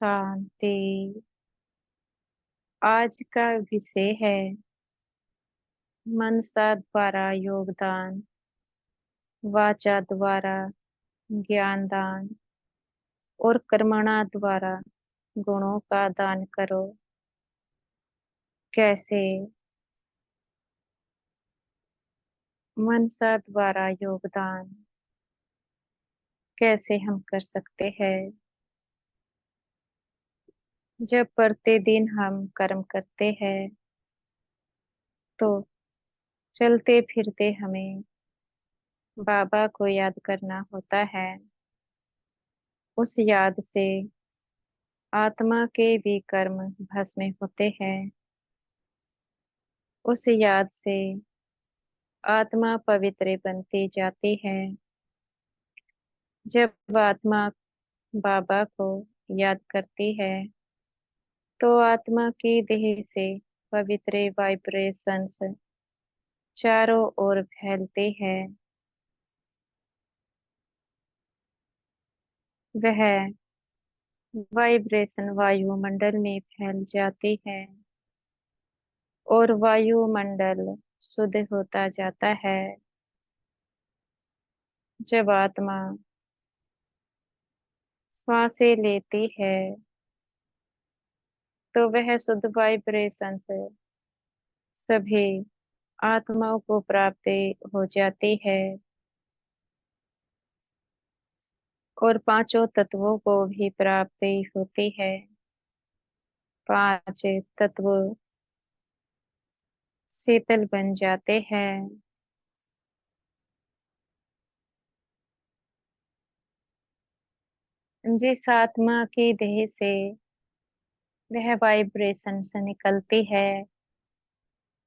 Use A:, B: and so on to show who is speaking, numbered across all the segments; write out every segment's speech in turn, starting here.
A: शांति। आज का विषय है मनसा द्वारा योगदान, वाचा द्वारा ज्ञान दान और कर्मणा द्वारा गुणों का दान करो। कैसे? मनसा द्वारा योगदान कैसे हम कर सकते हैं? जब प्रतिदिन हम कर्म करते हैं तो चलते फिरते हमें बाबा को याद करना होता है। उस याद से आत्मा के भी कर्म भस्म होते हैं। उस याद से आत्मा पवित्र बनती जाती है। जब आत्मा बाबा को याद करती है तो आत्मा की देह से पवित्र वाइब्रेशंस चारों ओर फैलते हैं। वह वाइब्रेशन वायुमंडल में फैल जाती है और वायुमंडल शुद्ध होता जाता है। जब आत्मा श्वासें लेती है तो वह शुद्ध वाइब्रेशन से सभी आत्माओं को प्राप्त हो जाती है और पांचों तत्वों को भी प्राप्ति होती है। पांच तत्व शीतल बन जाते हैं। जिस आत्मा की देह से वह वाइब्रेशन से निकलती है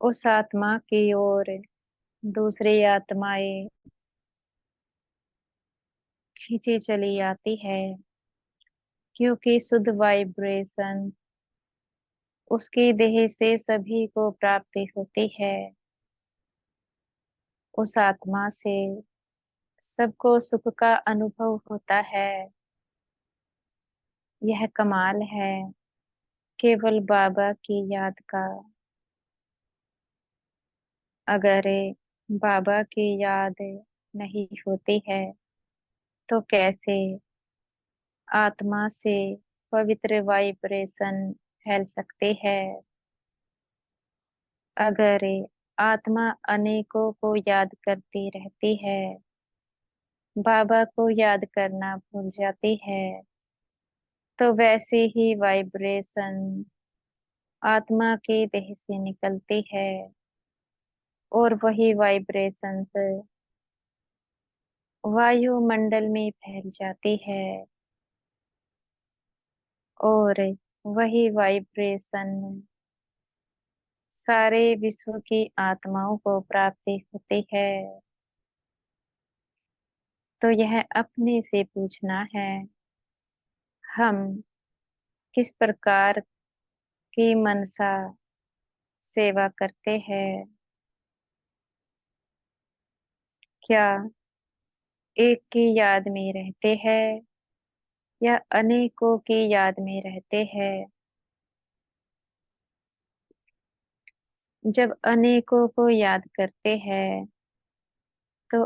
A: उस आत्मा की ओर दूसरी आत्माएं खींची चली आती है, क्योंकि शुद्ध वाइब्रेशन उसकी देह से सभी को प्राप्ति होती है। उस आत्मा से सबको सुख का अनुभव होता है। यह कमाल है केवल बाबा की याद का। अगर बाबा की याद नहीं होती है तो कैसे आत्मा से पवित्र वाइब्रेशन फैल सकते हैं? अगर आत्मा अनेकों को याद करती रहती है, बाबा को याद करना भूल जाती है, तो वैसे ही वाइब्रेशन आत्मा की देह से निकलती है और वही वाइब्रेशन वायुमंडल में फैल जाती है और वही वाइब्रेशन सारे विश्व की आत्माओं को प्राप्ति होती है। तो यह अपने से पूछना है, हम किस प्रकार की मनसा सेवा करते हैं? क्या एक की याद में रहते हैं या अनेकों की याद में रहते हैं? जब अनेकों को याद करते हैं तो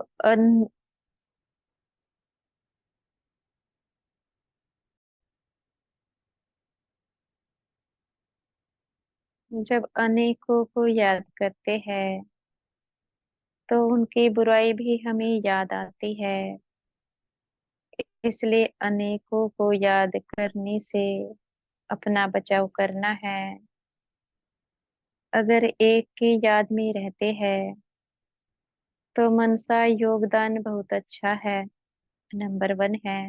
A: जब अनेकों को याद करते हैं तो उनकी बुराई भी हमें याद आती है। इसलिए अनेकों को याद करने से अपना बचाव करना है। अगर एक की याद में रहते हैं तो मनसा योगदान बहुत अच्छा है, नंबर वन है।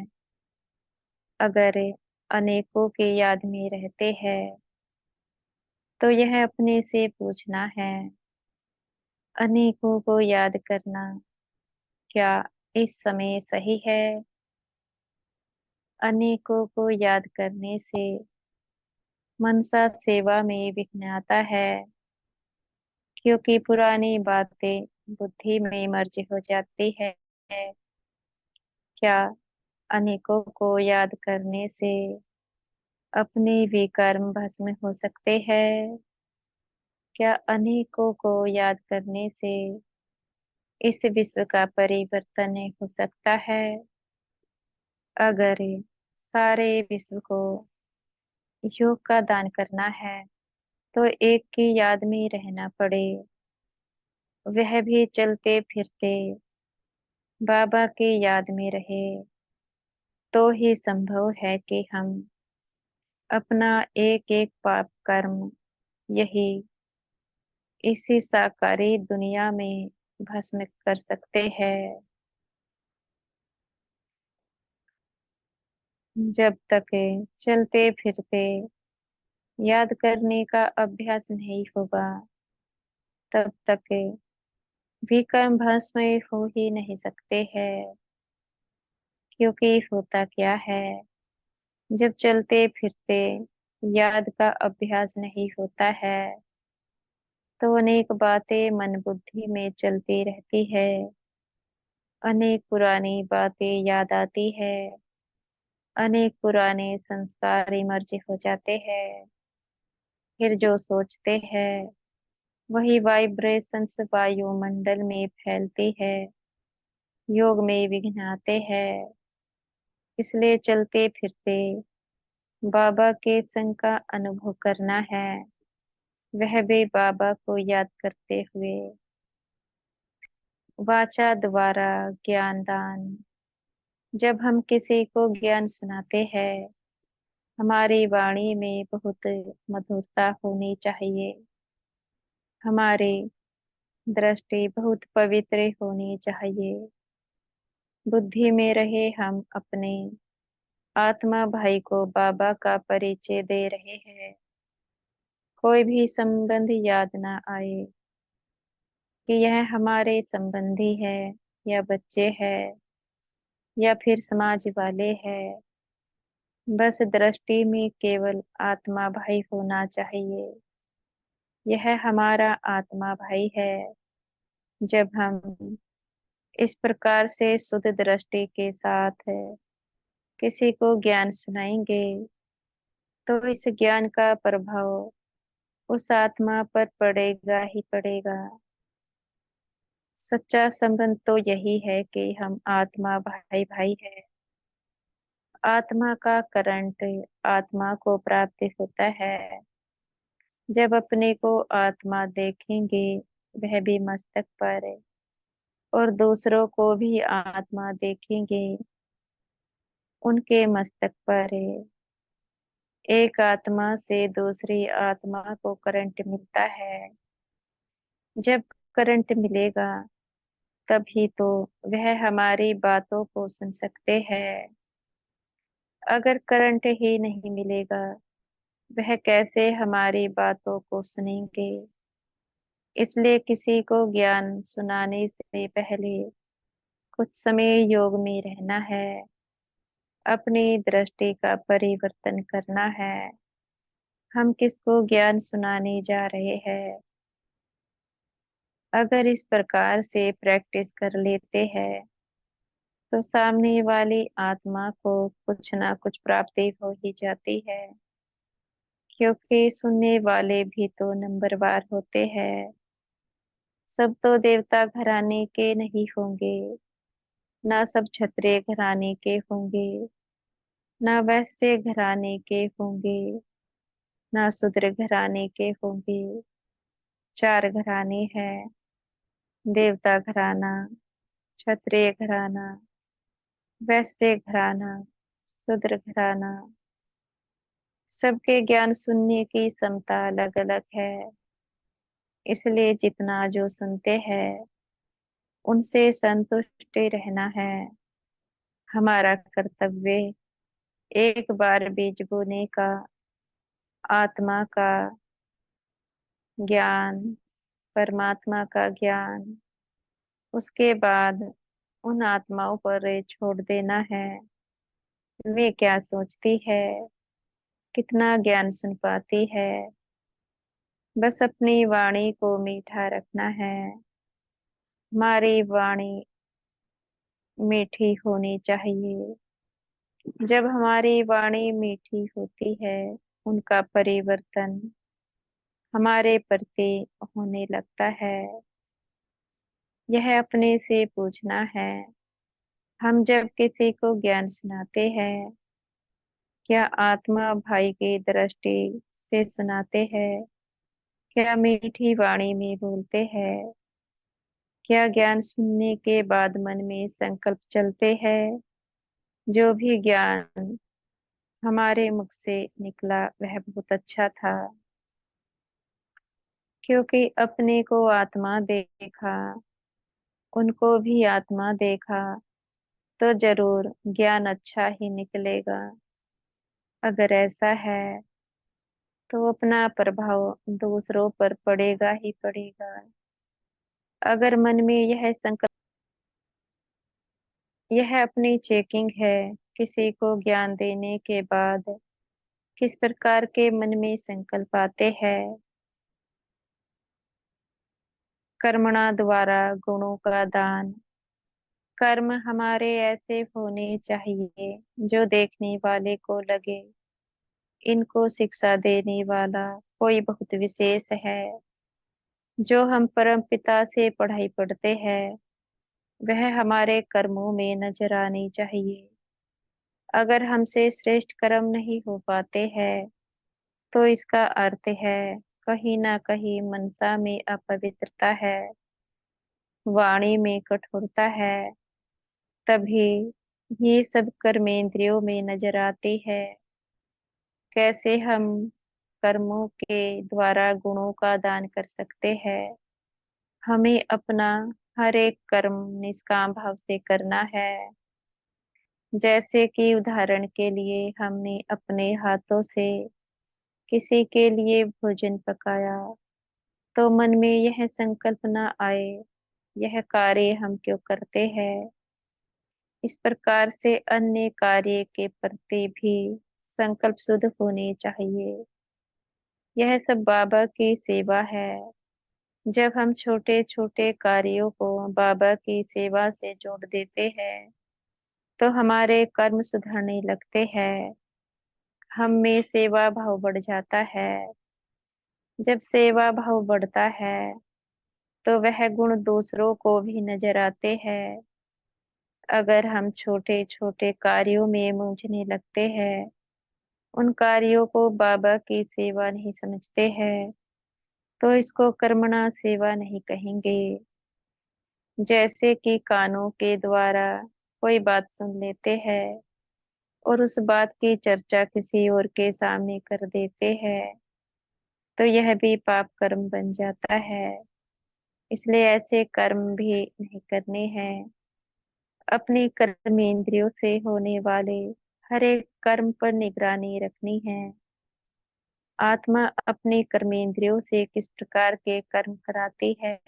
A: अगर अनेकों के याद में रहते हैं तो यह अपने से पूछना है, अनेकों को याद करना क्या इस समय सही है? अनेकों को याद करने से मनसा सेवा में विघ्न आता है, क्योंकि पुरानी बातें बुद्धि में मर्ज हो जाती है। क्या अनेकों को याद करने से अपने भी कर्म भस्म हो सकते हैं। क्या अनेकों को याद करने से इस विश्व का परिवर्तन हो सकता है? अगर सारे विश्व को योग का दान करना है तो एक की याद में रहना पड़े, वह भी चलते फिरते बाबा की याद में रहे, तो ही संभव है कि हम अपना एक एक पाप कर्म यही इसी साकारी दुनिया में भस्म कर सकते हैं। जब तक चलते फिरते याद करने का अभ्यास नहीं होगा, तब तक भी कर्म भस्म हो ही नहीं सकते हैं। क्योंकि होता क्या है, जब चलते फिरते याद का अभ्यास नहीं होता है तो अनेक बातें मन बुद्धि में चलती रहती है। अनेक पुरानी बातें याद आती है। अनेक पुराने संस्कार इमर्ज हो जाते हैं। फिर जो सोचते हैं वही वाइब्रेशंस वायुमंडल में फैलती है, योग में विघ्न आते हैं। इसलिए चलते फिरते बाबा के संग का अनुभव करना है, वह भी बाबा को याद करते हुए। वाचा द्वारा ज्ञान दान। जब हम किसी को ज्ञान सुनाते हैं, हमारी वाणी में बहुत मधुरता होनी चाहिए। हमारी दृष्टि बहुत पवित्र होनी चाहिए। बुद्धि में रहे हम अपने आत्मा भाई को बाबा का परिचय दे रहे हैं। कोई भी संबंध याद ना आए कि यह हमारे संबंधी है या बच्चे हैं या फिर समाज वाले हैं। बस दृष्टि में केवल आत्मा भाई होना चाहिए। यह हमारा आत्मा भाई है। जब हम इस प्रकार से शुद्ध दृष्टि के साथ किसी को ज्ञान सुनाएंगे, तो इस ज्ञान का प्रभाव उस आत्मा पर पड़ेगा ही पड़ेगा। सच्चा संबंध तो यही है कि हम आत्मा भाई भाई है। आत्मा का करंट आत्मा को प्राप्त होता है। जब अपने को आत्मा देखेंगे, वह भी मस्तक पर, और दूसरों को भी आत्मा देखेंगे, उनके मस्तक पर। एक आत्मा से दूसरी आत्मा को करंट मिलता है। जब करंट मिलेगा तभी तो वह हमारी बातों को सुन सकते हैं। अगर करंट ही नहीं मिलेगा, वह कैसे हमारी बातों को सुनेंगे? इसलिए किसी को ज्ञान सुनाने से पहले कुछ समय योग में रहना है, अपनी दृष्टि का परिवर्तन करना है। हम किसको ज्ञान सुनाने जा रहे हैं? अगर इस प्रकार से प्रैक्टिस कर लेते हैं तो सामने वाली आत्मा को कुछ ना कुछ प्राप्ति हो ही जाती है। क्योंकि सुनने वाले भी तो नंबरवार होते हैं। सब तो देवता घराने के नहीं होंगे, ना सब क्षत्रिय घराने के होंगे, ना वैश्य घराने के होंगे, ना शूद्र घराने के होंगे। चार घराने हैं: देवता घराना, क्षत्रिय घराना, वैश्य घराना, शूद्र घराना। सबके ज्ञान सुनने की क्षमता अलग अलग है। इसलिए जितना जो सुनते हैं उनसे संतुष्ट रहना है। हमारा कर्तव्य एक बार बीज बोने का, आत्मा का ज्ञान, परमात्मा का ज्ञान, उसके बाद उन आत्माओं पर छोड़ देना है। वे क्या सोचती है, कितना ज्ञान सुन पाती है। बस अपनी वाणी को मीठा रखना है। हमारी वाणी मीठी होनी चाहिए। जब हमारी वाणी मीठी होती है, उनका परिवर्तन हमारे प्रति होने लगता है। यह अपने से पूछना है। हम जब किसी को ज्ञान सुनाते हैं, क्या आत्मा भाई की दृष्टि से सुनाते हैं? क्या मीठी वाणी में बोलते हैं? क्या ज्ञान सुनने के बाद मन में संकल्प चलते हैं? जो भी ज्ञान हमारे मुख से निकला वह बहुत अच्छा था, क्योंकि अपने को आत्मा देखा, उनको भी आत्मा देखा, तो जरूर ज्ञान अच्छा ही निकलेगा। अगर ऐसा है तो अपना प्रभाव दूसरों पर पड़ेगा ही पड़ेगा। अगर मन में यह संकल्प, यह अपनी चेकिंग है। किसी को ज्ञान देने के बाद किस प्रकार के मन में संकल्प आते हैं? कर्मणा द्वारा गुणों का दान। कर्म हमारे ऐसे होने चाहिए जो देखने वाले को लगे इनको शिक्षा देने वाला कोई बहुत विशेष है। जो हम परम पिता से पढ़ाई पढ़ते हैं वह हमारे कर्मों में नजर आनी चाहिए। अगर हमसे श्रेष्ठ कर्म नहीं हो पाते हैं तो इसका अर्थ है कहीं ना कहीं मनसा में अपवित्रता है, वाणी में कठोरता है। तभी ये सब कर्मेंद्रियों में नजर आती है। कैसे हम कर्मों के द्वारा गुणों का दान कर सकते हैं? हमें अपना हर एक कर्म निष्काम भाव से करना है। जैसे कि उदाहरण के लिए हमने अपने हाथों से किसी के लिए भोजन पकाया, तो मन में यह संकल्प न आए यह कार्य हम क्यों करते हैं। इस प्रकार से अन्य कार्य के प्रति भी संकल्प शुद्ध होने चाहिए। यह सब बाबा की सेवा है। जब हम छोटे छोटे कार्यों को बाबा की सेवा से जोड़ देते हैं तो हमारे कर्म सुधरने लगते हैं। हम में सेवा भाव बढ़ जाता है। जब सेवा भाव बढ़ता है तो वह गुण दूसरों को भी नजर आते हैं। अगर हम छोटे छोटे कार्यों में मूंझने लगते हैं, उन कार्यों को बाबा की सेवा नहीं समझते हैं, तो इसको कर्मणा सेवा नहीं कहेंगे। जैसे कि कानों के द्वारा कोई बात सुन लेते हैं और उस बात की चर्चा किसी और के सामने कर देते हैं, तो यह भी पाप कर्म बन जाता है। इसलिए ऐसे कर्म भी नहीं करने हैं। अपनी कर्मेंद्रियों से होने वाले हर एक कर्म पर निगरानी रखनी है। आत्मा अपनी कर्मेंद्रियों से किस प्रकार के कर्म कराती है?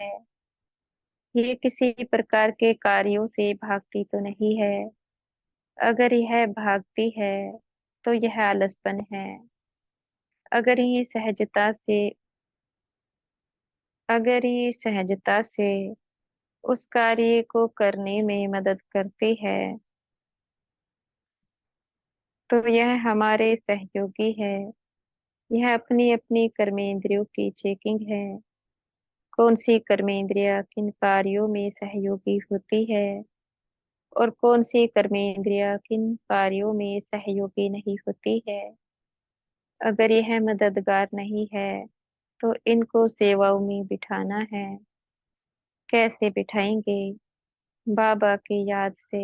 A: ये किसी प्रकार के कार्यों से भागती तो नहीं है। अगर यह भागती है तो यह आलसपन है। अगर ये सहजता से अगर ये सहजता से उस कार्य को करने में मदद करती है तो यह हमारे सहयोगी है। यह अपनी अपनी कर्मेंद्रियों की चेकिंग है। कौन सी कर्मेंद्रिय किन कार्यों में सहयोगी होती है और कौन सी कर्मेंद्रिय किन कार्यों में सहयोगी नहीं होती है। अगर यह मददगार नहीं है तो इनको सेवाओं में बिठाना है। कैसे बिठाएंगे? बाबा की याद से।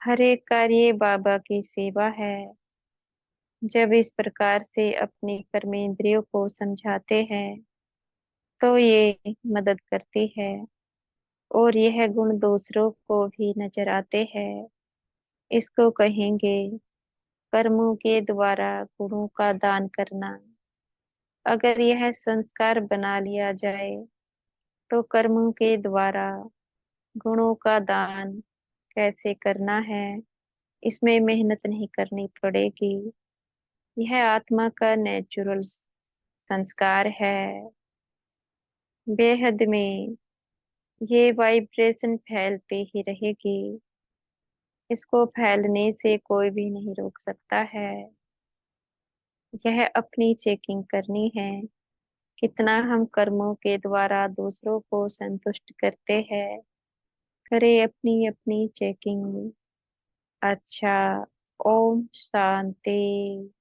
A: हर एक कार्य बाबा की सेवा है। जब इस प्रकार से अपनी कर्मेंद्रियों को समझाते हैं तो ये मदद करती है और यह गुण दूसरों को भी नजर आते हैं। इसको कहेंगे कर्मों के द्वारा गुणों का दान करना। अगर यह संस्कार बना लिया जाए तो कर्मों के द्वारा गुणों का दान कैसे करना है, इसमें मेहनत नहीं करनी पड़ेगी। यह आत्मा का नेचुरल संस्कार है। बेहद में ये वाइब्रेशन फैलती ही रहेगी। इसको फैलने से कोई भी नहीं रोक सकता है। यह अपनी चेकिंग करनी है, कितना हम कर्मों के द्वारा दूसरों को संतुष्ट करते हैं। करे अपनी अपनी चेकिंग। अच्छा। ओम शांति।